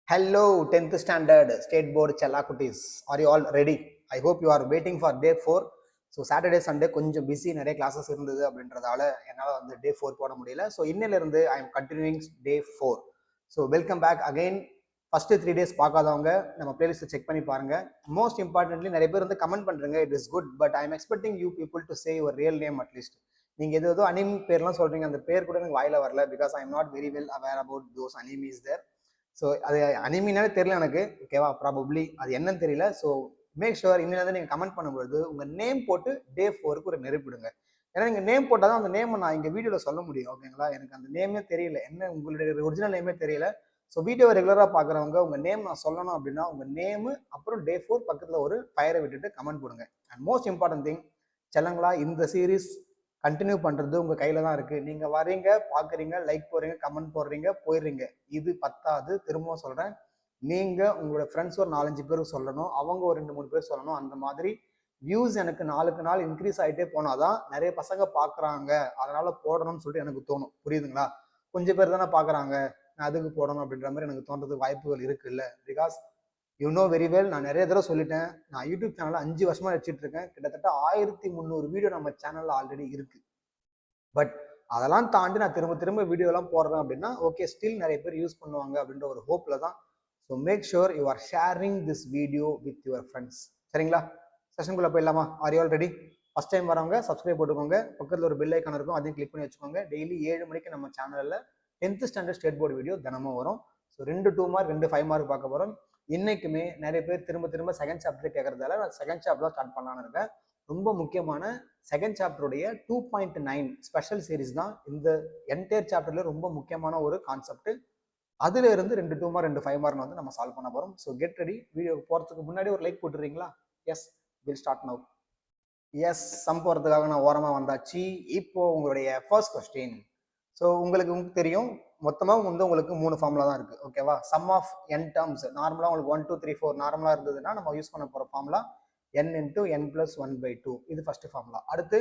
Hello, 10th standard state board Chalakutis. Are you all ready? I hope you are waiting for day 4. So Saturday Sunday கொஞ்சம் busy, நிறைய classes இருந்தது அப்படின்றதால என்னால் வந்து டே 4 போட முடியல. ஸோ இன்னிலிருந்து I am continuing day 4. So welcome back again. First 3 days பார்க்காதவங்க நம்ம பிளேலிஸ்ட் செக் பண்ணி பாருங்க. மோஸ்ட் இம்பார்ட்டன்ட்லி நிறைய பேர் வந்து கமெண்ட் பண்றீங்க, it is good, but I am expecting you people to say your real name at least. நீங்க ஏதோ அனிமி பேர்லாம் சொல்றீங்க, அந்த பேர் கூட எனக்கு வாயில வரல, because I am not very well aware about those animes there. So அது அனிமினாலே தெரியல எனக்கு, ஓகேவா? ப்ராபப்ளி அது என்னன்னு தெரியல. ஸோ மேக் ஷுவர் இன்னிலேருந்து நீங்கள் கமெண்ட் பண்ணும்போது உங்கள் நேம் போட்டு டே 4க்கு ஒரு நெருப்பிடுங்க. ஏன்னா நீங்கள் நேம் போட்டால் தான் அந்த நேமை நான் இங்கே வீடியோவில் சொல்ல முடியும், ஓகேங்களா? எனக்கு அந்த நேமே தெரியல, என்ன உங்களுடைய ஒரிஜினல் நேமே தெரியல. ஸோ வீடியோவை ரெகுலராக பார்க்குறவங்க உங்கள் நேம் நான் சொல்லணும் அப்படின்னா உங்கள் நேமு அப்புறம் டே 4 பக்கத்தில் ஒரு ஃபயரை விட்டுட்டு கமெண்ட் போடுங்க. அண்ட் மோஸ்ட் இம்பார்ட்டன்ட் திங், செல்லங்களா, இந்த சீரீஸ் கண்டினியூ பண்ணுறது உங்கள் கையில் தான் இருக்குது. நீங்கள் வரீங்க, பார்க்குறீங்க, லைக் போடுறீங்க, கமெண்ட் போடுறீங்க, போயிடுறீங்க. இது பத்தாது, திரும்பவும் சொல்கிறேன், நீங்கள் உங்களோட ஃப்ரெண்ட்ஸ் ஒரு 4-5 பேருக்கு சொல்லணும், அவங்க ஒரு 2-3 பேர் சொல்லணும். அந்த மாதிரி வியூஸ் எனக்கு நாளுக்கு நாள் இன்க்ரீஸ் ஆகிட்டே போனாதான் நிறைய பசங்க பார்க்குறாங்க, அதனால் போடணும்னு சொல்லிட்டு எனக்கு தோணும். புரியுதுங்களா? கொஞ்சம் பேர் தானே பார்க்குறாங்க, நான் அதுக்கு போடணும் அப்படின்ற மாதிரி எனக்கு தோன்றதுக்கு வாய்ப்புகள் இருக்குல்ல. Because you know very well, நான் நிறைய தடவை சொல்லிட்டேன், நான் யூடியூப் சேனலில் 5 வருஷமா வச்சுட்டு இருக்கேன். கிட்டத்தட்ட 1300 வீடியோ நம்ம சேனலில் ஆல்ரெடி இருக்கு. பட் அதெல்லாம் தாண்டி நான் திரும்ப திரும்ப வீடியோலாம் போடுறேன் அப்படின்னா ஓகே, ஸ்டில் நிறைய பேர் யூஸ் பண்ணுவாங்க அப்படின்ற ஒரு ஹோப்பில் தான். So make sure you are sharing this video with your friends. சரிங்களா? செஷனுக்குள்ளே போயிடலாமா? Are you all ready? First time வரவங்க சப்ஸ்கிரைப் போட்டுக்கோங்க, பக்கத்தில் ஒரு பெல் ஐக்கான் இருக்கும், அதையும் கிளிக் பண்ணி வச்சுக்கோங்க. டெய்லி 7 மணிக்கு நம்ம சேனலில் 10th standard state board video தினமும் வரும். ஸோ 2 2 மார்க் 2 5 மார்க் பார்க்க போகிறோம். இன்னைக்குமே நிறைய பேர் திரும்ப திரும்ப செகண்ட் சாப்டர் கேட்கறதால நான் செகண்ட் சாப்டர் தான் ஸ்டார்ட் பண்ணலான்னு இருக்கேன். ரொம்ப முக்கியமான செகண்ட் சாப்டருடைய 2.9 ஸ்பெஷல் சீரிஸ் தான் இந்த என்டையர் சாப்டர்ல ரொம்ப முக்கியமான ஒரு கான்செப்ட். அதுல இருந்து 2 2 மார்க் 2 5 மார்க் வந்து நம்ம சால்வ் பண்ண போறோம். So get ready. வீடியோ போறதுக்கு முன்னாடி ஒரு லைக் போட்டுறீங்களா? Yes, will start now. Yes, sum போறதுக்காக நான் ஓரமா வந்தாச்சு. இப்போ உங்களுடைய ஃபர்ஸ்ட் கொஸ்டின். ஸோ உங்களுக்கு தெரியும், மொத்தமாக வந்து உங்களுக்கு 3 ஃபார்முலா தான் இருக்கு, ஓகேவா? சம் ஆஃப் n டேர்ம்ஸ் நார்மலாக உங்களுக்கு 1 2 3 4 நார்மலாக இருந்ததுன்னா நம்ம யூஸ் பண்ண போகிற formula n into n plus 1/2. இது ஃபர்ஸ்ட் ஃபார்முலா. அடுத்து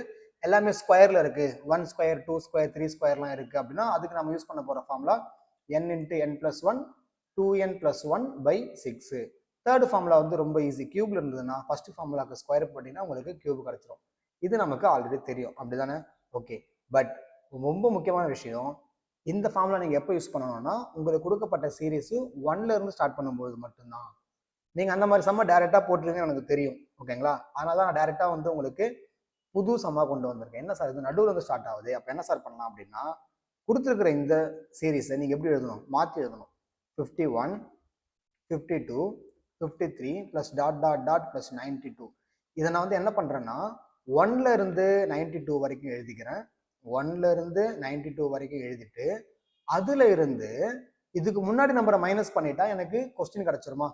எல்லாமே ஸ்கொயர்ல இருக்கு, 1 ஸ்கொயர் 2 ஸ்கொயர் 3 ஸ்கொயர்லாம் இருக்கு அப்படின்னா அதுக்கு நம்ம யூஸ் பண்ண போகிற formula n into n plus 1 2n plus 1/6. Third formula வந்து ரொம்ப ஈஸி, கியூப்ல இருந்ததுன்னா ஃபர்ஸ்ட் ஃபார்முலாக்கு ஸ்கொயர் போட்டிங்கன்னா உங்களுக்கு கியூப் கிடைச்சிரும். இது நமக்கு ஆல்ரெடி தெரியும், அப்படிதானே? ஓகே, பட் ரொம்ப முக்கியமான விஷயம், இந்த ஃபார்முலா நீங்கள் எப்போ யூஸ் பண்ணணும்னா உங்களுக்கு கொடுக்கப்பட்ட சீரீஸ் 1ல இருந்து ஸ்டார்ட் பண்ணும்போது மட்டும்தான். நீங்கள் அந்த மாதிரி சம்மா டேரெக்டாக போட்டுருங்கன்னு எனக்கு தெரியும், ஓகேங்களா? அதனால தான் நான் டேரெக்டாக வந்து உங்களுக்கு புது சம்மா கொண்டு வந்திருக்கேன். என்ன சார் இது நடுவில் வந்து ஸ்டார்ட் ஆகுது, அப்போ என்ன சார் பண்ணலாம் அப்படின்னா, கொடுத்துருக்கிற இந்த சீரீஸை நீங்கள் எப்படி எழுதணும், மாற்றி எழுதணும். 51 52 53 plus dot dot dot plus 92. இதை நான் வந்து என்ன பண்ணுறேன்னா 1ல இருந்து 92 வரைக்கும் எழுதிக்கிறேன். 1ல இருந்து 92 வரைக்கும் எழுதிட்டு அதுல இருந்து இதுக்கு முன்னாடி நம்பரை மைனஸ் பண்ணிட்டா எனக்கு கொஸ்டின் கிடைச்சிருமா?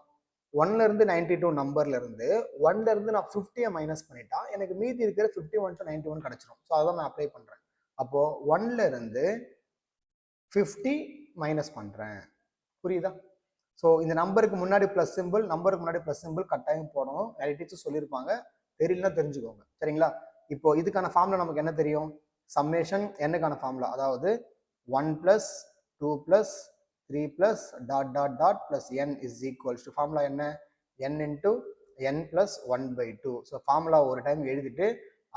1ல இருந்து 92 நம்பர்ல இருந்து 1ல இருந்து நான் 50 மைனஸ் பண்ணிட்டா எனக்கு மீதி இருக்கிற 51 to 91 கிடைச்சிரும். ஸோ அதான் நான் அப்ளை பண்றேன். அப்போ 1ல இருந்து 50 மைனஸ் பண்றேன். புரியுதா? ஸோ இந்த நம்பருக்கு முன்னாடி பிளஸ் சிம்பிள், நம்பருக்கு முன்னாடி பிளஸ் சிம்பிள் கட்டாயம் போடணும். நிறைய டீச்சர் சொல்லியிருப்பாங்க, தெரியலன்னா தெரிஞ்சுக்கோங்க. சரிங்களா? இப்போ இதுக்கான ஃபார்முலா நமக்கு என்ன தெரியும்? சம்மேஷன் என்னக்கான ஃபார்முலா, அதாவது 1 plus 2 plus 3 plus dot dot dot plus n is equals to formula என்ன? n into n plus 1/2. So formula ஒரு டைம் எழுதிட்டு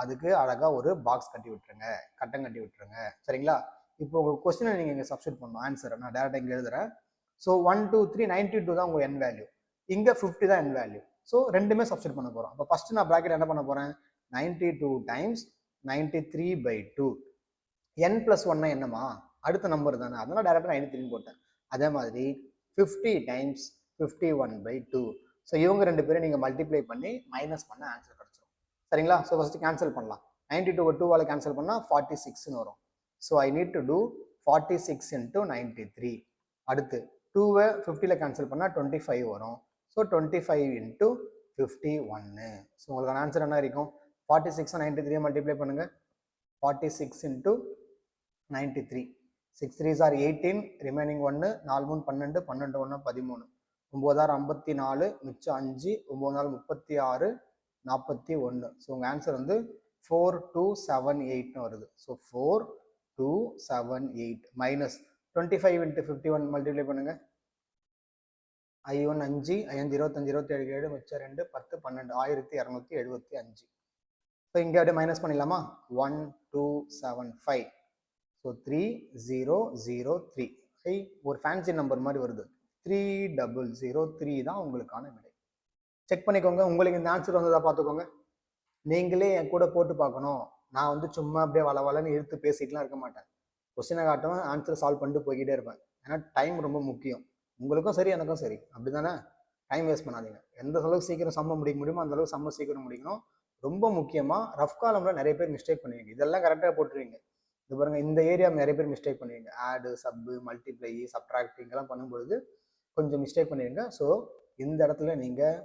அதுக்கு அழகா ஒரு பாக்ஸ் கட்டி விட்டுருங்க, கட்டம் கட்டி விட்டுருங்க. சரிங்களா? இப்போ உங்க கொஸ்டினை நீங்க இங்க சப்ஸ்டிட் பண்ணணும். ஆன்சர் நான் டேரக்டா இங்க எழுதுறேன். ஸோ 1 2 3 92 தான் உங்க n வேல்யூ, இங்க 50 தான் n வேல்யூ. ஸோ ரெண்டுமே சப்ஸ்டிட் பண்ண போறோம். அப்போ ஃபர்ஸ்ட் நான் பிராக்கெட் என்ன பண்ண போறேன்? 92 டைம்ஸ் 93/2. n plus 1 என்னமா? அடுத்த நம்பர் தானே, அதனால டேரக்டா 93 போட்டேன். அதே மாதிரி 50 டைம்ஸ் 51/2. ஸோ இவங்க ரெண்டு பேரும் நீங்க மல்டிப்ளை பண்ணி மைனஸ் பண்ண ஆன்சர் கிடைச்சிடும். சரிங்களா? ஸோ ஃபர்ஸ்ட் கேன்சல் பண்ணலாம். 92 2வால கேன்சல் பண்ணா 46ன்னு வரும். So I need to do 46 into 93. அடுத்து 2வை 50ல கேன்சல் பண்ணா 25 வரும். So 25 into 51. ஸோ உங்களுக்கான ஆன்சர் என்ன இருக்கும்? 46 93 மல்டிப்ளை பண்ணுங்க. 46 into 93. 6 3s are 18, ரிமைனிங் 1, 4 3 12, 12 1 13, 9 6 54, மிச்சம் 5, 9 4 36, 41. ஸோ உங்கள் ஆன்சர் வந்து 4278 வருது. ஸோ 4278 மைனஸ் 25 into 51 மல்டிப்ளை பண்ணுங்க. I1 5, I5 25, 27, 7 மிச்சம் 2 10 12 1275. ஸோ இங்கே அப்படியே மைனஸ் பண்ணிடலாமா? 1 2 7 5. ஸோ 3003. ஒரு ஃபேன்சி நம்பர் மாதிரி வருது. 3003 தான் உங்களுக்கான விடை. செக் பண்ணிக்கோங்க, உங்களுக்கு இந்த ஆன்சர் வந்ததா பார்த்துக்கோங்க. நீங்களே என் கூட போட்டு பார்க்கணும். நான் வந்து சும்மா அப்படியே வளவலன்னு இழுத்து பேசிட்டுலாம் இருக்க மாட்டேன். கொஸ்டினை காட்டுவேன், ஆன்சர் சால்வ் பண்ணிட்டு போய்கிட்டே இருப்பேன். ஏன்னா டைம் ரொம்ப முக்கியம். உங்களுக்கும் சரி எனக்கும் சரி, அப்படிதானே? டைம் வேஸ்ட் பண்ணாதீங்க. எந்த அளவுக்கு சீக்கிரம் சம்ம முடிக்க முடியுமோ அந்த அளவுக்கு சம்ம சீக்கிரம் முடிக்கணும். ரொம்ப முக்கியமாக ரஃப் காலம்ல நிறைய பேர் மிஸ்டேக் பண்ணுவீங்க. இதெல்லாம் கரெக்டாக போட்டுருவீங்க. இது பாருங்க, இந்த ஏரியா நிறைய பேர் மிஸ்டேக் பண்ணுவீங்க. ஆடு, சப்பு, மல்டிப்ளை, சப்ட்ராக்டிங் எல்லாம் பண்ணும்பொழுது கொஞ்சம் மிஸ்டேக் பண்ணுவீங்க. ஸோ இந்த இடத்துல நீங்கள்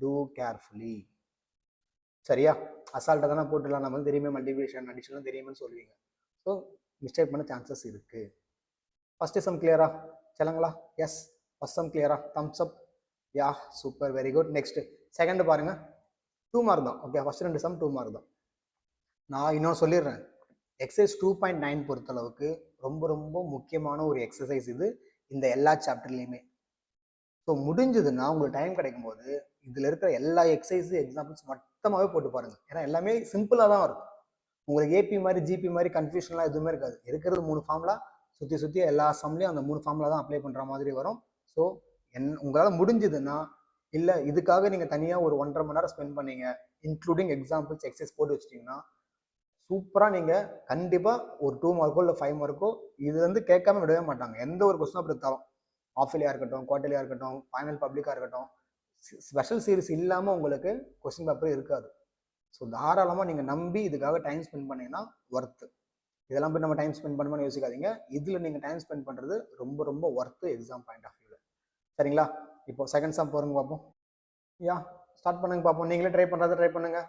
டூ கேர்ஃபுல்லி. சரியா? அசால்ட்டாக தானே போட்டுடலாம், நம்ம தெரியுமே மல்டிபிகேஷன் அடிஷனல் தெரியுமே சொல்லுவீங்க. ஸோ மிஸ்டேக் பண்ண சான்சஸ் இருக்கு. ஃபர்ஸ்ட் சம் கிளியரா சொல்லுங்களா? எஸ், ஃபர்ஸ்ட் சம் கிளியரா? Thumbs up. Yeah, super, very good. Next second பாருங்க, 2 மார்க் தான். ஓகே, ஃபர்ஸ்ட் 2 சம் 2 மார்க் தான். நான் இன்னும் சொல்லிடுறேன், எக்ஸசைஸ் 2.9 பொறுத்தளவுக்கு ரொம்ப ரொம்ப முக்கியமான ஒரு எக்ஸசைஸ் இது, இந்த எல்லா சாப்டர்லையுமே. ஸோ முடிஞ்சதுன்னா உங்களுக்கு டைம் கிடைக்கும் போது இதில் இருக்கிற எல்லா எக்ஸசைஸ் எக்ஸாம்பிள்ஸ் மொத்தமாகவே போட்டு பாருங்க. ஏன்னா எல்லாமே சிம்பிளாக தான் இருக்கும். உங்களுக்கு ஏபி மாதிரி ஜிபி மாதிரி கன்ஃபியூஷன்லாம் எதுவுமே இருக்காது. இருக்கிறது 3 ஃபார்முலா, சுற்றி எல்லா சம்லையும் அந்த 3 ஃபார்முலா தான் அப்ளை பண்ணுற மாதிரி வரும். ஸோ உங்களால் முடிஞ்சதுன்னா, இல்லை இதுக்காக நீங்கள் தனியாக ஒரு 1.5 மணி நேரம் ஸ்பெண்ட் பண்ணீங்க, இன்க்ளூடிங் எக்ஸாம்பிள்ஸ் எக்ஸசைஸ் போட்டு வச்சிட்டிங்கன்னா சூப்பராக நீங்கள் கண்டிப்பாக ஒரு 2 மார்க்கோ இல்லை 5 மார்க்கோ இது வந்து கேட்காம விடவே மாட்டாங்க. எந்த ஒரு கொஸ்டின் அப்படி இருந்தாலும், ஆஃபிலியாக இருக்கட்டும், குவார்டர்லியாக இருக்கட்டும், ஃபைனல் பப்ளிக்காக இருக்கட்டும், ஸ்பெஷல் சீரிஸ் இல்லாமல் உங்களுக்கு கொஸ்டின் பேப்பர் இருக்காது. ஸோ தாராளமாக நீங்கள் நம்பி இதுக்காக டைம் ஸ்பெண்ட் பண்ணீங்கன்னா ஒர்த்து. இதெல்லாம் போய் நம்ம டைம் ஸ்பெண்ட் பண்ணணும்னு யோசிக்காதீங்க. இதில் நீங்கள் டைம் ஸ்பெண்ட் பண்ணுறது ரொம்ப ரொம்ப ஒர்த்து எக்ஸாம் பாயிண்ட் ஆஃப் வியூவில். சரிங்களா? இப்போ செகண்ட் சம் போகிறோங்க பார்ப்போம். யா, ஸ்டார்ட் பண்ணுங்க பார்ப்போம். நீங்களே ட்ரை பண்ணுறதை ட்ரை பண்ணுங்க.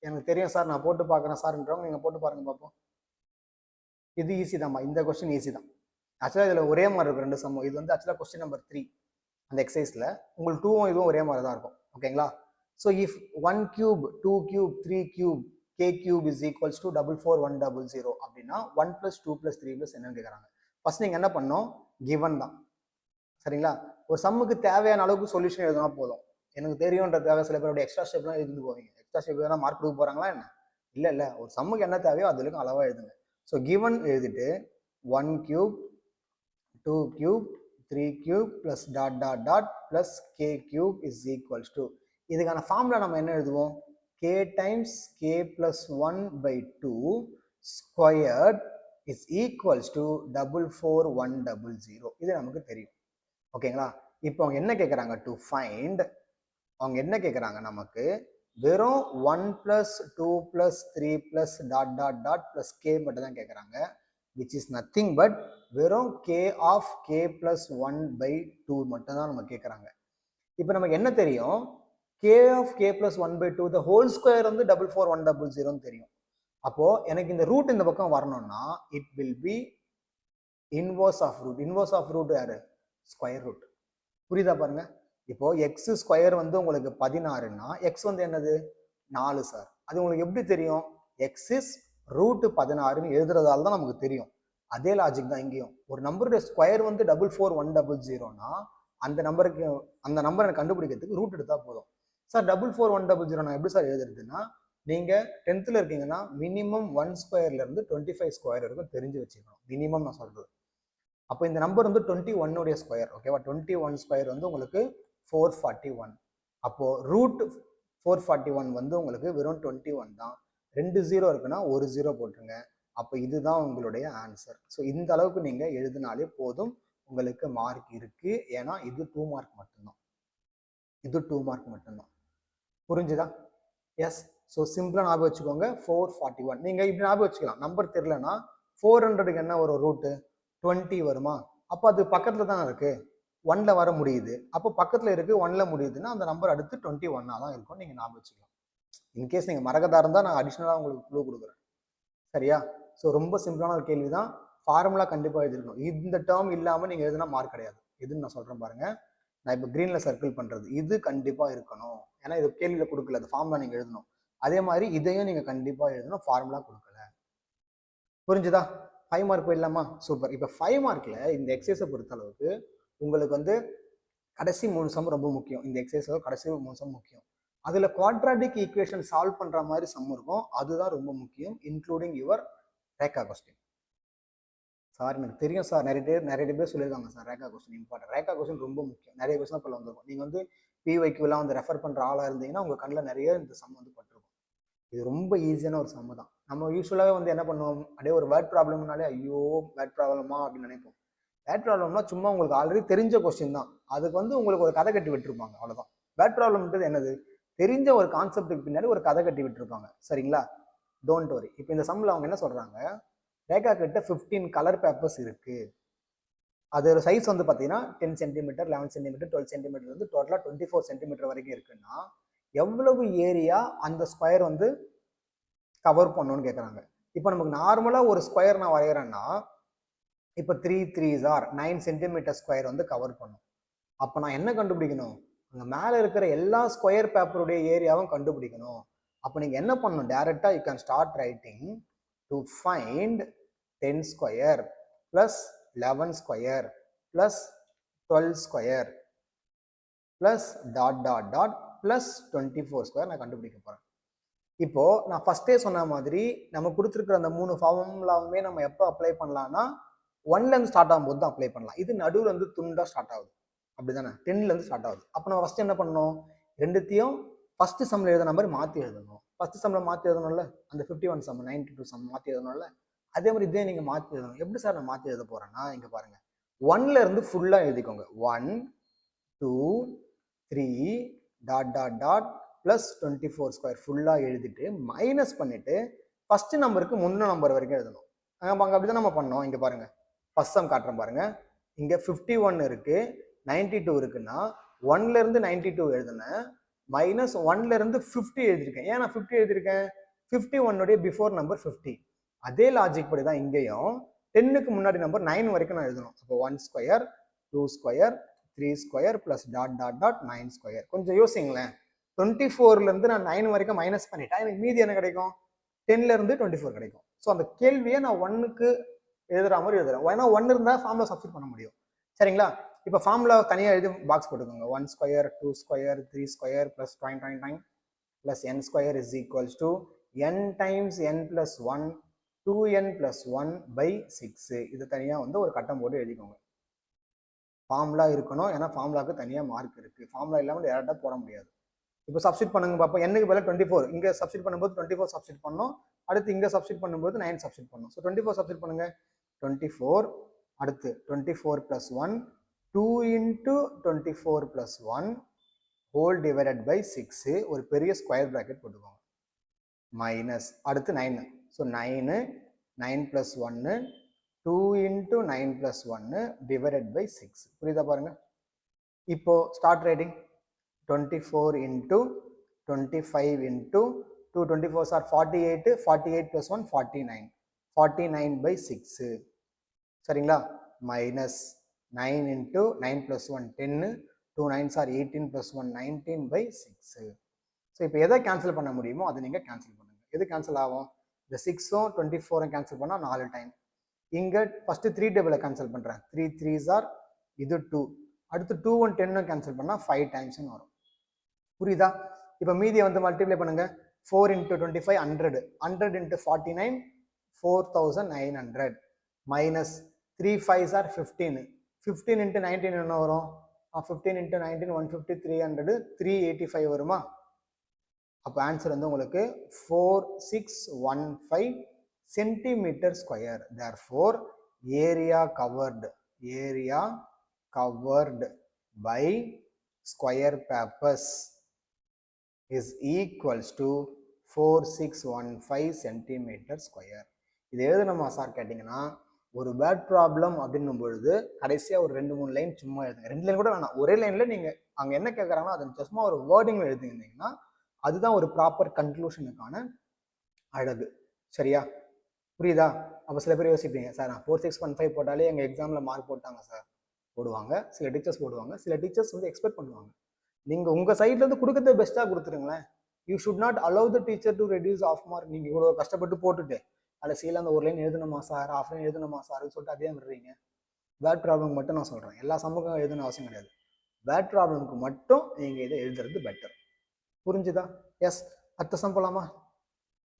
எனக்கு தெரியும் சார், நான் போட்டு பார்க்குறேன் சார்ன்றவங்க நீங்கள் போட்டு பாருங்க பார்ப்போம். இது ஈஸி தான்மா, இந்த கொஸ்டின் ஈஸி தான். ஆக்சுவலாக இதில் ஒரே மாதிரி இருக்கும் 2 சம்மம். இது வந்து ஆக்சுவலாக கொஸ்டின் நம்பர் 3 அந்த எக்ஸசைஸில். உங்களுக்கு 2ம் இதுவும் ஒரே மாதிரி தான் இருக்கும். ஓகேங்களா? So if 1 cube 2 cube 3 cube k cube is equals to 44100 அப்படின்னா 1 + 2 + 3 + என்னன்னு கேட்குறாங்க. ஃபர்ஸ்ட் நீங்கள் என்ன பண்ணணும், கிவன் தான். சரிங்களா? ஒரு சம்முக்கு தேவையான அளவுக்கு சொல்யூஷன் எழுதுனா போதும். எனக்கு தெரியுன்றதுக்காக சில பேரோட எக்ஸ்ட்ரா ஸ்டெப்லாம் எழுதிட்டு போவீங்க. எக்ஸ்ட்ரா ஸ்டெப் எதனா மார்க் கொடுக்க போகிறாங்களா என்ன? இல்லை, ஒரு சம்முக்கு என்ன தேவையோ அதுக்கு அளவாக எழுதுங்க. ஸோ கிவன் எழுதிட்டு 1 cube 2 cube 3 cube plus dot dot dot plus k cube is equals to, இதுக்கான ஃபார்முலா நம்ம என்ன எழுதுவோம், k times k plus 1 by 2 squared is equals to 44100. இது நமக்கு தெரியும். ஓகேங்களா? இப்போ அவங்க என்ன கேட்குறாங்க, டு ஃபைண்ட், அவங்க என்ன கேட்குறாங்க நமக்கு வெறும் 1 plus 2 plus 3 plus dot dot dot plus k மட்டும் தான் கேட்குறாங்க, which is nothing but வெறும் k of k plus 1 by 2 மட்டும் தான் நம்ம கேட்குறாங்க. இப்போ நமக்கு என்ன தெரியும், k of k plus 1 by 2 the whole square வந்து 44100 தெரியும். அப்போ எனக்கு இந்த ரூட் இந்த பக்கம் வரணும்னா it will be inverse of root. inverse of root யாரு, ஸ்கொயர் ரூட். புரியுதா பாருங்க? இப்போ எக்ஸ் ஸ்கொயர் வந்து உங்களுக்கு 16ன்னா எக்ஸ் வந்து என்னது 4 சார். அது உங்களுக்கு எப்படி தெரியும், எக்ஸ் இஸ் ரூட் 16ன்னு எழுதுறதால தான் நமக்கு தெரியும். அதே லாஜிக் தான் இங்கேயும். ஒரு நம்பருடைய ஸ்கொயர் வந்து 44100னா அந்த நம்பரை கண்டுபிடிக்கிறதுக்கு ரூட் எடுத்தா போதும். சார் 44100 நான் எப்படி சார் எழுதுறதுன்னா, நீங்க 10th இருக்கீங்கன்னா மினிமம் 1 ஸ்கொயர்ல இருந்து 25 ஸ்கொயர் வரைக்கும் தெரிஞ்சு வச்சுக்கணும். மினிமம் நான் சொல்றது. அப்போ இந்த நம்பர் வந்து 21 உடைய ஸ்கொயர். ஓகேவா? 21 ஸ்கொயர் வந்து உங்களுக்கு 441. அப்போ ரூட் 441 வந்து உங்களுக்கு வெறும் 21 தான். 2 0 இருக்குன்னா 1 0 போட்டுருங்க. அப்போ இதுதான் உங்களுடைய ஆன்சர். ஸோ இந்த அளவுக்கு நீங்க எழுதினாலே போதும், உங்களுக்கு மார்க் இருக்கு. ஏன்னா இது 2 மார்க் மட்டும்தான். இது 2 மார்க் மட்டும்தான். புரிஞ்சுதா? எஸ். ஸோ சிம்பிளா ஞாபகம் வச்சுக்கோங்க, 441. நீங்க இப்படி ஞாபகம் வச்சுக்கலாம். நம்பர் தெரியலன்னா 400க்கு என்ன வரும், ரூட்டு 20 வருமா? அப்போ அது பக்கத்துல தான் இருக்கு, 1ல வர முடியுது. அப்போ பக்கத்துல இருக்கு, 1ல முடியுதுன்னா அந்த நம்பர் அடுத்து 21 தான் இருக்கும். நீங்க ஞாபகம் வச்சுக்கலாம். இன்கேஸ் நீங்க மறக்கதா இருந்தா நான் அடிஷனலா உங்களுக்கு க்ளூ கொடுக்குறேன். சரியா? ஸோ ரொம்ப சிம்பிளான ஒரு கேள்வி தான். ஃபார்முலா கண்டிப்பா எழுதிருக்கணும். இந்த டேர்ம் இல்லாம நீங்க எழுதுனா மார்க் கிடையாது. எதுன்னு நான் சொல்றேன் பாருங்க. நான் இப்போ கிரீன்ல சர்க்கிள் பண்றது இது கண்டிப்பா இருக்கணும். ஏன்னா இது கேள்வியில கொடுக்கல, அது ஃபார்முலா நீங்க எழுதணும். அதே மாதிரி இதையும் நீங்க கண்டிப்பா எழுதணும், ஃபார்முலா கொடுக்கல. புரிஞ்சுதா? 5 மார்க் போயிடலாமா? சூப்பர். இப்போ 5 மார்க்ல இந்த எக்ஸசைஸை பொறுத்த அளவுக்கு உங்களுக்கு வந்து கடைசி 3 சம் ரொம்ப முக்கியம். இந்த எக்ஸசைஸோட கடைசி 3 சம் முக்கியம். அதுல குவாட்ராட்டிக் ஈக்குவேஷன் சால்வ் பண்ற மாதிரி சம் இருக்கும். அதுதான் ரொம்ப முக்கியம், including your Rekha question. Sir எனக்கு தெரியும் சார், நிறைய பேர் சொல்லியிருக்காங்க sir Rekha question important. Rekha question ரொம்ப முக்கியம். நிறைய கொஸ்டின் இப்போ வந்துருக்கும். நீங்க வந்து பிஒய்க்குலாம் வந்து ரெஃபர் பண்ற ஆளா இருந்தீங்கன்னா உங்க கண்ணில் நிறைய இந்த சம் வந்து பட்டிருக்கும். இது ரொம்ப ஈஸியான ஒரு சம் தான். நம்ம யூஸ்வலாகவே வந்து என்ன பண்ணுவோம், அப்படியே ஒரு வேர்ட் ப்ராப்ளம்னாலே ஐயோ வேர்ட் ப்ராப்ளமா அப்படின்னு நினைப்போம். வேர்ட் ப்ராப்ளம்னா சும்மா உங்களுக்கு ஆல்ரெடி தெரிஞ்ச கொஸ்டின் தான். அதுக்கு வந்து உங்களுக்கு ஒரு கதை கட்டி விட்டுருப்பாங்க, அவ்வளோதான். வேர்ட் ப்ராப்ளம்ன்றது என்னது, தெரிஞ்ச ஒரு கான்செப்டுக்கு பின்னாடி ஒரு கதை கட்டி விட்டுருப்பாங்க. சரிங்களா, டோன்ட் வரி. இப்போ இந்த சம்மில் அவங்க என்ன சொல்றாங்க, ரேகா கிட்ட 15 கலர் பேப்பர்ஸ் இருக்கு. அதோட சைஸ் வந்து பார்த்தீங்கன்னா 10 சென்டிமீட்டர், 11 சென்டிமீட்டர், 12 சென்டிமீட்டர் வந்து டோட்டலாக 24 சென்டிமீட்டர் வரைக்கும் இருக்குன்னா எவ்வளவு ஏரியா அந்த ஸ்கொயர் வந்து கவர் பண்ணணும்னு கேட்குறாங்க. இப்போ நமக்கு நார்மலாக ஒரு ஸ்கொயர் நான் வரைகிறேன்னா இப்போ 3 3s ஆர் 9 சென்டிமீட்டர் ஸ்கொயர் வந்து கவர் பண்ணும். அப்போ நான் என்ன கண்டுபிடிக்கணும், அங்கே மேலே இருக்கிற எல்லா ஸ்கொயர் பேப்பருடைய ஏரியாவும் கண்டுபிடிக்கணும். அப்போ நீங்கள் என்ன பண்ணணும், டைரக்டா you can start writing to find 10 square plus 11 square plus 12 square plus dot dot dot plus 24 square நான் கண்டுபிடிக்க போகிறேன். இப்போ நான் ஃபர்ஸ்டே சொன்ன மாதிரி நம்ம கொடுத்துருக்கிற அந்த 3 ஃபார்முலாவுமே நம்ம எப்போ அப்ளை பண்ணலாம்னா 1லேருந்து ஸ்டார்ட் ஆகும்போது தான் அப்ளை பண்ணலாம். இது நடுவில் வந்து துண்டா ஸ்டார்ட் ஆகுது, அப்படிதானே, 10லேருந்து ஸ்டார்ட் ஆகுது. அப்போ நம்ம ஃபர்ஸ்ட் என்ன பண்ணணும், ரெண்டுத்தையும் ஃபர்ஸ்ட் சம்மில் எழுதுன மாதிரி மாற்றி எழுதணும். ஃபர்ஸ்ட் சம்மில் மாற்றி எழுதணும்ல, அந்த 51 சம் 92 சம் மாற்றி எழுதணும்ல, அதே மாதிரி இதே நீங்கள் மாற்றி எழுதணும். எப்படி சார் நான் மாற்றி எழுத போகிறேன்னா, இங்கே பாருங்க, 1லேருந்து ஃபுல்லாக எழுதிக்கோங்க. 1 2 3 dot dot dot plus 24 square ஃபுல்லாக எழுதிட்டு மைனஸ் பண்ணிட்டு ஃபர்ஸ்ட் நம்பருக்கு முன்ன நம்பர் வரைக்கும் எழுதணும். அங்கே அப்படிதான் நம்ம பண்ணோம். இங்கே பாருங்க, ஃபர்ஸ்ட் சம் காட்டுறேன் பாருங்க. இங்கே 51 இருக்கு, 92 இருக்குன்னா 1லேருந்து 92 எழுதுனேன், மைனஸ் 1லேருந்து 50 எழுதிருக்கேன். ஏன் நான் 50 எழுதிருக்கேன், 51 பிஃபோர் நம்பர் 50. அதே லாஜிக் படி தான் இங்கேயும் 10க்கு முன்னாடி நம்பர் 9 வரைக்கும் நான் எழுதணும். அப்போ 1 square 2 square 3 square plus dot dot dot 9 square. கொஞ்சம் யோசிங்களேன், 24லேருந்து நான் 9 வரைக்கும் மைனஸ் பண்ணிட்டேன், எனக்கு மீதி என்ன கிடைக்கும், 10லேருந்து 24 கிடைக்கும். ஸோ அந்த கேள்வியை நான் 1க்கு எழுதுற மாதிரி எழுதுறேன். ஏன்னா 1 இருந்தால் ஃபார்முலா சப்ஸ்டிட் பண்ண முடியும். சரிங்களா, இப்போ ஃபார்முலா தனியாக எழுதி பாக்ஸ் போட்டுக்கோங்க. 1 square 2 square 3 square plus plus n square is equals to n times n plus 1 2n plus 1 by 6. இது தனியாக வந்து ஒரு கட்டம் போட்டு எழுதிக்கோங்க. ஃபார்முலா இருக்கணும், ஏன்னா ஃபார்முலாவுக்கு தனியாக மார்க் இருக்குது. ஃபார்முலா இல்லாமல் டேரெக்டாக போட முடியாது. இப்போ சப்ஸ்டிட் பண்ணுங்க பார்ப்போம். என்னுக்கு பதிலாக 24, இங்கே சப்ஸ்டிட் பண்ணும்போது 24 சப்ஸ்டிட் பண்ணணும், அடுத்து இங்கே சப்ஸ்டிட் பண்ணும்போது 9 சப்ஸ்டிட் பண்ணணும். ஸோ 24 சப்ஸ்டிட் பண்ணுங்க, 24 அடுத்து 24 plus 1 2 into 24 plus 1 whole divided by 6, ஒரு பெரிய ஸ்கொயர் ப்ராக்கெட் போட்டுக்கோங்க, மைனஸ் அடுத்து 9. So 9 9 plus 1 2 into 9 plus 1 divided by 6. புரியுதா பாருங்க. இப்போ start writing 24 into 25 into 2 24s are 48, 48 plus 1 49, 49 by 6. சரிங்களா, minus 9 into 9 plus 1 10, 2 9s are 18 plus 1 19 by 6. So இப்போ எதை கேன்சல் பண்ண முடியுமோ அதை நீங்கள் கேன்சல் பண்ணுங்க. எது கேன்சல் ஆகும், இந்த 6ம் 24 கேன்சல் பண்ணால் 4 டைம். இங்கே ஃபர்ஸ்ட் 3 டேபிளை கேன்சல் பண்ணுறேன், 3 3s are இது 2, அடுத்து 2 1 10 கேன்சல் பண்ணால் 5 டைம்ஸ்னு வரும். புரியுதா, இப்போ மீதியை வந்து மல்டிப்ளை பண்ணுங்க. 4 into 25 100, 100 into 49 4900, minus 3 5s are 15, 15 into 19 என்ன வரும், 15 into 19 150 300 385 வருமா. அப்போ ஆன்சர் வந்து உங்களுக்கு 4615 centimetre square. Therefore area covered by square papers is equals to 4615 centimetre square. இது எழுதணுமா சார் கேட்டிங்கன்னா, ஒரு வேர்ட் ப்ராப்ளம் அப்படின்னும் பொழுது கடைசியாக ஒரு 2-3 லைன் சும்மா எழுதுங்க. 2 லைன் கூட வேணாம், ஒரே லைனில் நீங்கள் அங்கே என்ன கேட்குறாங்கன்னா அதை சும்மா ஒரு வேர்டிங் எழுதிருந்தீங்கன்னா அதுதான் ஒரு ப்ராப்பர் கன்க்ளூஷனுக்கான அழகு. சரியா, புரியுதா. அப்போ சில பேர் யோசிப்பீங்க, சார் நான் 4615 போட்டாலே எங்கள் எக்ஸாமில் மார்க் போட்டாங்க சார். போடுவாங்க, சில டீச்சர்ஸ் போடுவாங்க, சில டீச்சர்ஸ் வந்து எக்ஸ்பெக்ட் பண்ணுவாங்க. நீங்கள் உங்கள் சைட்லேருந்து கொடுக்கறத பெஸ்ட்டாக கொடுத்துருங்களேன். You should not allow the teacher to reduce half mark. நீங்கள் இவ்வளோ கஷ்டப்பட்டு போட்டுட்டு கடைசியில் அந்த ஒரு லைன் எழுதணுமா சார், ஆஃப் லைன் எழுதணுமா சார்னு சொல்லிட்டு அதே விடுறீங்க. வேர்ட் ப்ராப்ளம் மட்டும் நான் சொல்கிறேன், எல்லா சமூகம் எழுதணும் அவசியம் கிடையாது. வேர்ட் ப்ராப்ளம்க்கு மட்டும் நீங்கள் இதை எழுதுறது பெட்டர். புரிஞ்சுதா? எஸ். அடுத்த சம் போகலாமா?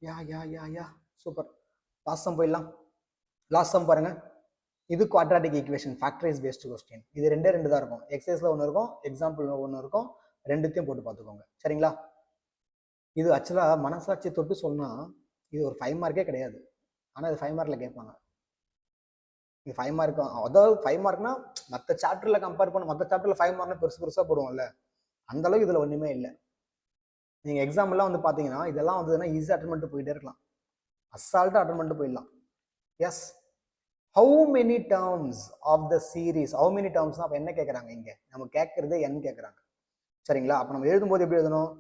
யா யா யா யா சூப்பர். லாஸ்ட் சம் போயிடலாம். லாஸ்ட் சம் பாருங்க. இது quadratic equation factorise based question. இது ரெண்டே ரெண்டு தான் இருக்கும். எக்ஸசைஸ்ல ஒன்று இருக்கும், எக்ஸாம்பிள் ஒன்று இருக்கும். ரெண்டுத்தையும் போட்டு பார்த்துக்கோங்க. சரிங்களா? இது ஆக்சுவலாக மனசாட்சி தொட்டு சொன்னால் இது ஒரு 5 மார்க்கே கிடையாது. ஆனால் இது 5 மார்க்கில் கேட்பாங்க. இது 5 மார்க், அதாவது 5 மார்க்னா மற்ற சாப்டரில் கம்பேர் பண்ண மற்ற சாப்டரில் 5 மார்க்னா பெருசு பெருசாக போடுவோம்ல, அந்த அளவுக்கு இதில் ஒன்றுமே இல்லை. நீங்கள் எக்ஸாம்லாம் வந்து பார்த்தீங்கன்னா இதெல்லாம் வந்ததுன்னா ஈஸியாக அட்டன் பண்ணிட்டு போயிட்டே இருக்கலாம். அசால்ட்டாக அட்டன் பண்ணிட்டு போயிடலாம். Yes. How many terms of the series, how many டேர்ம்ஸ்னா அப்போ என்ன கேட்குறாங்க? இங்கே நம்ம கேட்கறதே n கேட்குறாங்க. சரிங்களா? அப்போ நம்ம எழுதும்போது எப்படி எழுதணும்?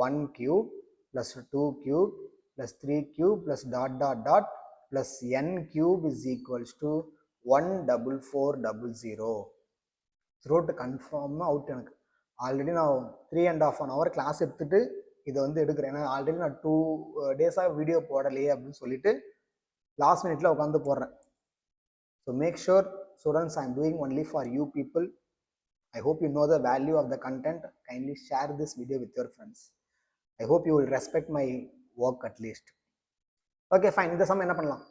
1 cube plus 2 cube plus 3 cube plus dot dot dot plus n cube is equals to 14400. Throat கன்ஃபார்மாக அவுட். எனக்கு ஆல்ரெடி நான் 3.5 hour கிளாஸ் எடுத்துட்டு இதை வந்து எடுக்கிறேன். ஏன்னா ஆல்ரெடி நான் 2 days வீடியோ போடலையே அப்படின்னு சொல்லிட்டு லாஸ்ட் மினிட்ல உட்காந்து போடுறேன். So make sure students, I am doing only for you people. I hope you know the value of the content. Kindly share this video with your friends. I hope you will respect my work at least. Okay, fine. இந்த some என்ன பண்ணலாம்?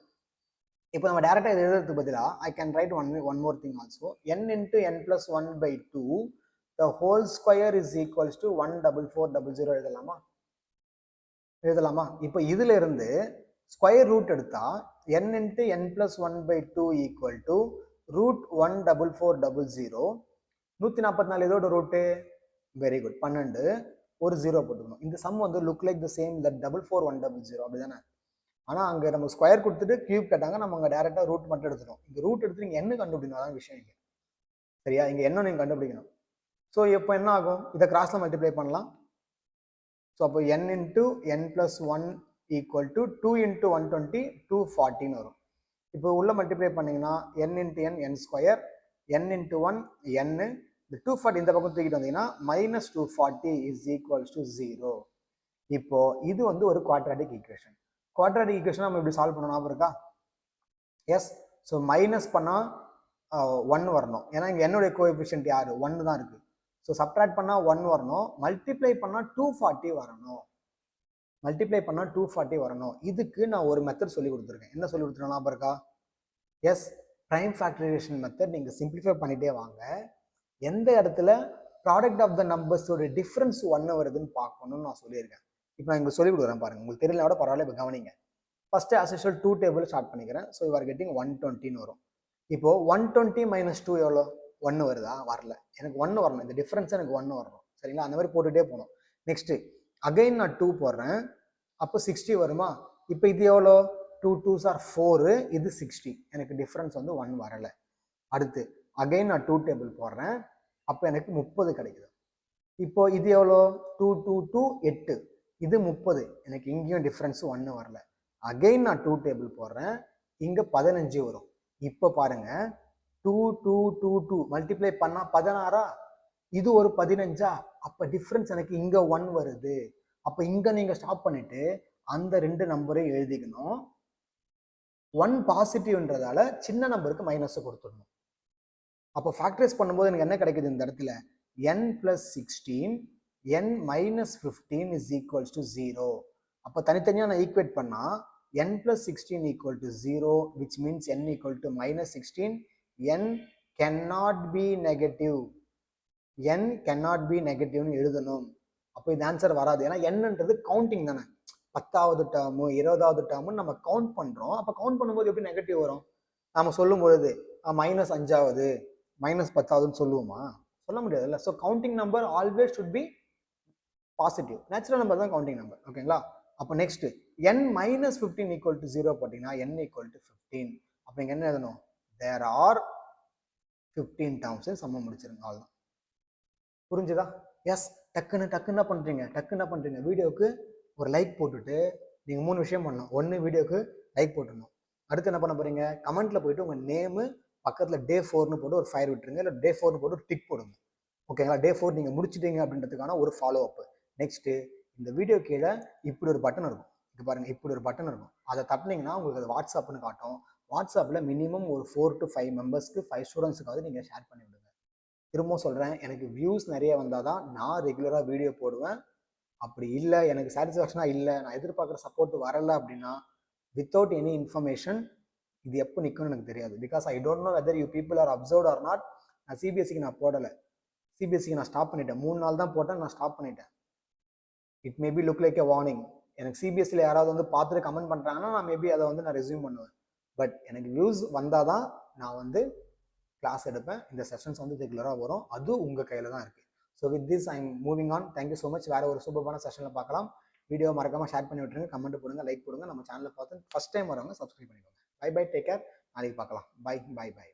இப்போ நம்ம டைரக்டா இதை எழுதுறதுக்கு பதிலாக I can write one more thing also. n into n plus 1 by 2 the whole square is equals to 14400 எழுதலாமா? எழுதலாமா? இப்போ இதுல இருந்து ஸ்கொயர் ரூட் எடுத்தா n into n plus 1 by 2 equal to root 14400. 144 எதோட ரூட்டு? Very good, 12. ஒரு 0 போட்டுக்கணும். இந்த சம் வந்து look like the same that 44100 அப்படிதானே? ஆனால் அங்கே நம்ம ஸ்கொயர் கொடுத்துட்டு கியூப் கேட்டாங்க, நம்ம அங்கே டேரெக்டாக ரூட் மட்டும் எடுத்துட்டோம். இங்கே ரூட் எடுத்து நீங்கள் என்ன கண்டுபிடிக்கணும், அதான் விஷயம் இங்கே. சரியா? இங்கே என்ன நீங்கள் கண்டுபிடிக்கணும். ஸோ இப்போ என்ன ஆகும்? இதை கிராஸில் மல்டிப்ளை பண்ணலாம். ஸோ அப்போ n into n plus 1 equal to 2 into 120 240 வரும். இப்போ உள்ள மல்டிப்ளை பண்ணிங்கன்னா n into n n square, n into 1 n, இந்த 240 இந்த பக்கம் தூக்கிட்டு வந்தீங்கன்னா மைனஸ் 240 இஸ் ஈக்குவல்ஸ் டு 0. இப்போ இது வந்து ஒரு குவாட்ராட்டிக் ஈக்குவேஷன். குவாட்ராட்டிக் ஈக்குவேஷன் நம்ம இப்படி சால்வ் பண்ண ஞாபகம் இருக்கா? எஸ். ஸோ மைனஸ் பண்ணால் 1 வரணும். ஏன்னா இங்கே என்னுடைய கோஎஃபிஷியன்ட் யார்? 1 தான் இருக்கு. ஸோ சப்ட்ராக்ட் பண்ணால் 1 வரணும், மல்டிப்ளை பண்ணால் 240 வரணும். மல்டிப்ளை பண்ணால் 240 வரணும். இதுக்கு நான் ஒரு மெத்தட் சொல்லி கொடுத்துருக்கேன். என்ன சொல்லி கொடுத்துருக்கேன் ஞாபகம் இருக்கா? Yes, prime factorisation method. நீங்கள் சிம்பிளிஃபை பண்ணிட்டே வாங்க. எந்த இடத்துல ப்ராடக்ட் ஆஃப் த நம்பர்ஸோட டிஃப்ரென்ஸ் 1 வருதுன்னு பார்க்கணும்னு நான் சொல்லியிருக்கேன். இப்போ நான் உங்களுக்கு சொல்லிக் கொடுக்குறேன் பாருங்க. உங்களுக்கு தெரியல கூட பரவாயில்ல, இப்போ கவனிங்க. First as usual 2 table start பண்ணிக்கிறேன். ஸோ யூ ஆர் கெட்டிங் 120 வரும். இப்போ 120 மைனஸ் 2 எவ்வளோ? 1 வருதா? வரல. எனக்கு 1 வரணும். இந்த டிஃப்ரென்ஸ் எனக்கு 1 வரணும். சரிங்களா? அந்த மாதிரி போட்டுகிட்டே போகணும். நெக்ஸ்ட் அகைன் நான் 2 போடுறேன். அப்போ 60 வருமா? இப்போ இது எவ்வளோ? 2 2s are 4, இது 60. எனக்கு டிஃப்ரென்ஸ் வந்து 1 வரலை. அடுத்து அகைன் நான் 2 டேபிள் போடுறேன். அப்போ எனக்கு 30 கிடைக்குது. இப்போ இது எவ்வளோ? 2 2 2 8, இது 30. எனக்கு இங்கேயும் டிஃப்ரென்ஸ் 1 வரல. அகைன் நான் 2 டேபிள் போடுறேன். இங்கே 15 வரும். இப்போ பாருங்க, 2 2 2 2 மல்டிப்ளை பண்ணா 16. இது ஒரு 15. அப்போ டிஃப்ரென்ஸ் எனக்கு இங்கே 1 வருது. அப்போ இங்கே நீங்கள் ஸ்டாப் பண்ணிட்டு அந்த 2 நம்பரையும் எழுதிக்கணும். 1 பாசிட்டிவ்ன்றதால சின்ன நம்பருக்கு மைனஸ் கொடுத்துடணும். அப்போ ஃபேக்டரைஸ் பண்ணும்போது எனக்கு என்ன கிடைக்குது இந்த இடத்துல? n plus 16 n minus 15 is equals to 0. அப்போ தனித்தனியாக நான் ஈக்குவேட் பண்ணால் n plus 16 equal to 0, which means n equal to minus 16. n cannot be negative. n cannot be negative எழுதணும். அப்போ இது ஆன்சர் வராது. ஏன்னா என்னன்றது கவுண்டிங் தானே. 10வது டேர்மு 20வது டேர்மு நம்ம கவுண்ட் பண்ணுறோம். அப்போ கவுண்ட் பண்ணும்போது எப்படி நெகட்டிவ் வரும்? நம்ம சொல்லும் பொழுது மைனஸ் 5வது மைனஸ் 10வதுன்னு சொல்லுவோமா? சொல்ல முடியாதுல்ல. So counting number always should be positive. Natural number தான் கவுண்டிங் நம்பர். ஓகேங்களா? அப்போ next n minus 15 equal to 0 போட்டிங்கன்னா n ஈக்குவல் டு 15. அப்போ இங்கே என்ன எழுதணும்? There are 15 terms. சம்ம முடிச்சிருங்க. அவ்வளோதான். புரிஞ்சுதா? எஸ். டக்குன்னு என்ன பண்ணுறீங்க? வீடியோவுக்கு ஒரு லைக் போட்டுட்டு நீங்கள் 3 விஷயம் பண்ணலாம். 1, வீடியோக்கு லைக் போட்டுடணும். அடுத்து என்ன பண்ண போறீங்க? கமெண்ட்ல போயிட்டு உங்கள் நேமு பக்கத்தில் டே 4னு போட்டு ஒரு ஃபயர் விட்டுருங்க. இல்லை டே 4னு போட்டு ஒரு டிக் போடுங்க. ஓகேங்களா? டே 4 நீங்கள் முடிச்சிட்டீங்க அப்படின்றதுக்கான ஒரு ஃபாலோ அப். நெக்ஸ்ட்டு இந்த வீடியோ கீழே இப்படி ஒரு பட்டன் இருக்கும். இது பாருங்க, இப்படி ஒரு பட்டன் இருக்கும். அதை தட்டினீங்கன்னா உங்களுக்கு அது வாட்ஸ்அப்னு காட்டும். வாட்ஸ்அப்பில் மினிமம் ஒரு 4 to 5 மெம்பர்ஸ்க்கு 5 ஸ்டூடெண்ட்ஸுக்காவது நீங்கள் ஷேர் பண்ணி விடுங்க. திரும்பவும் சொல்கிறேன், எனக்கு வியூஸ் நிறைய வந்தால் தான் நான் ரெகுலராக வீடியோ போடுவேன். அப்படி இல்லை, எனக்கு சாட்டிஸ்ஃபேக்ஷனாக இல்லை, நான் எதிர்பார்க்குற சப்போர்ட் வரலை அப்படின்னா, வித்தவுட் எனி இன்ஃபர்மேஷன் இது எப்போ நிற்கும்னு எனக்கு தெரியாது. Because I don't know whether you people are observed or not. நான் சிபிஎஸ்சிக்கு நான் போடலை, சிபிஎஸ்சிக்கு நான் ஸ்டாப் பண்ணிட்டேன். 3 நாள் தான் போட்டேன், நான் ஸ்டாப் பண்ணிட்டேன். It maybe look like a warning. எனக்கு சிபிஎஸ்சியில் யாராவது வந்து பார்த்துட்டு கமெண்ட் பண்ணுறாங்கன்னா நான் மேபி அதை வந்து நான் ரெஸ்யூம் பண்ணுவேன். பட் எனக்கு வியூஸ் வந்தால் தான் நான் வந்து கிளாஸ் எடுப்பேன். இந்த செஷன்ஸ் வந்து ரெகுலராக வரும். அது உங்கள் கையில் தான் இருக்குது. So with this I am moving on. Thank you so much. வேறு ஒரு சூப்பரான செஷனில் பார்க்கலாம். வீடியோ மறக்காமல் ஷேர் பண்ணி விட்டுருங்க, கமெண்ட் போடுங்க, லைக் போடுங்க. நம்ம சேனலை பார்த்து ஃபஸ்ட் டைம் வரவங்க சப்ஸ்கிரைப் பண்ணிக்கோங்க. Bye bye, take care. நாளைக்கு பார்க்கலாம். Bye bye by.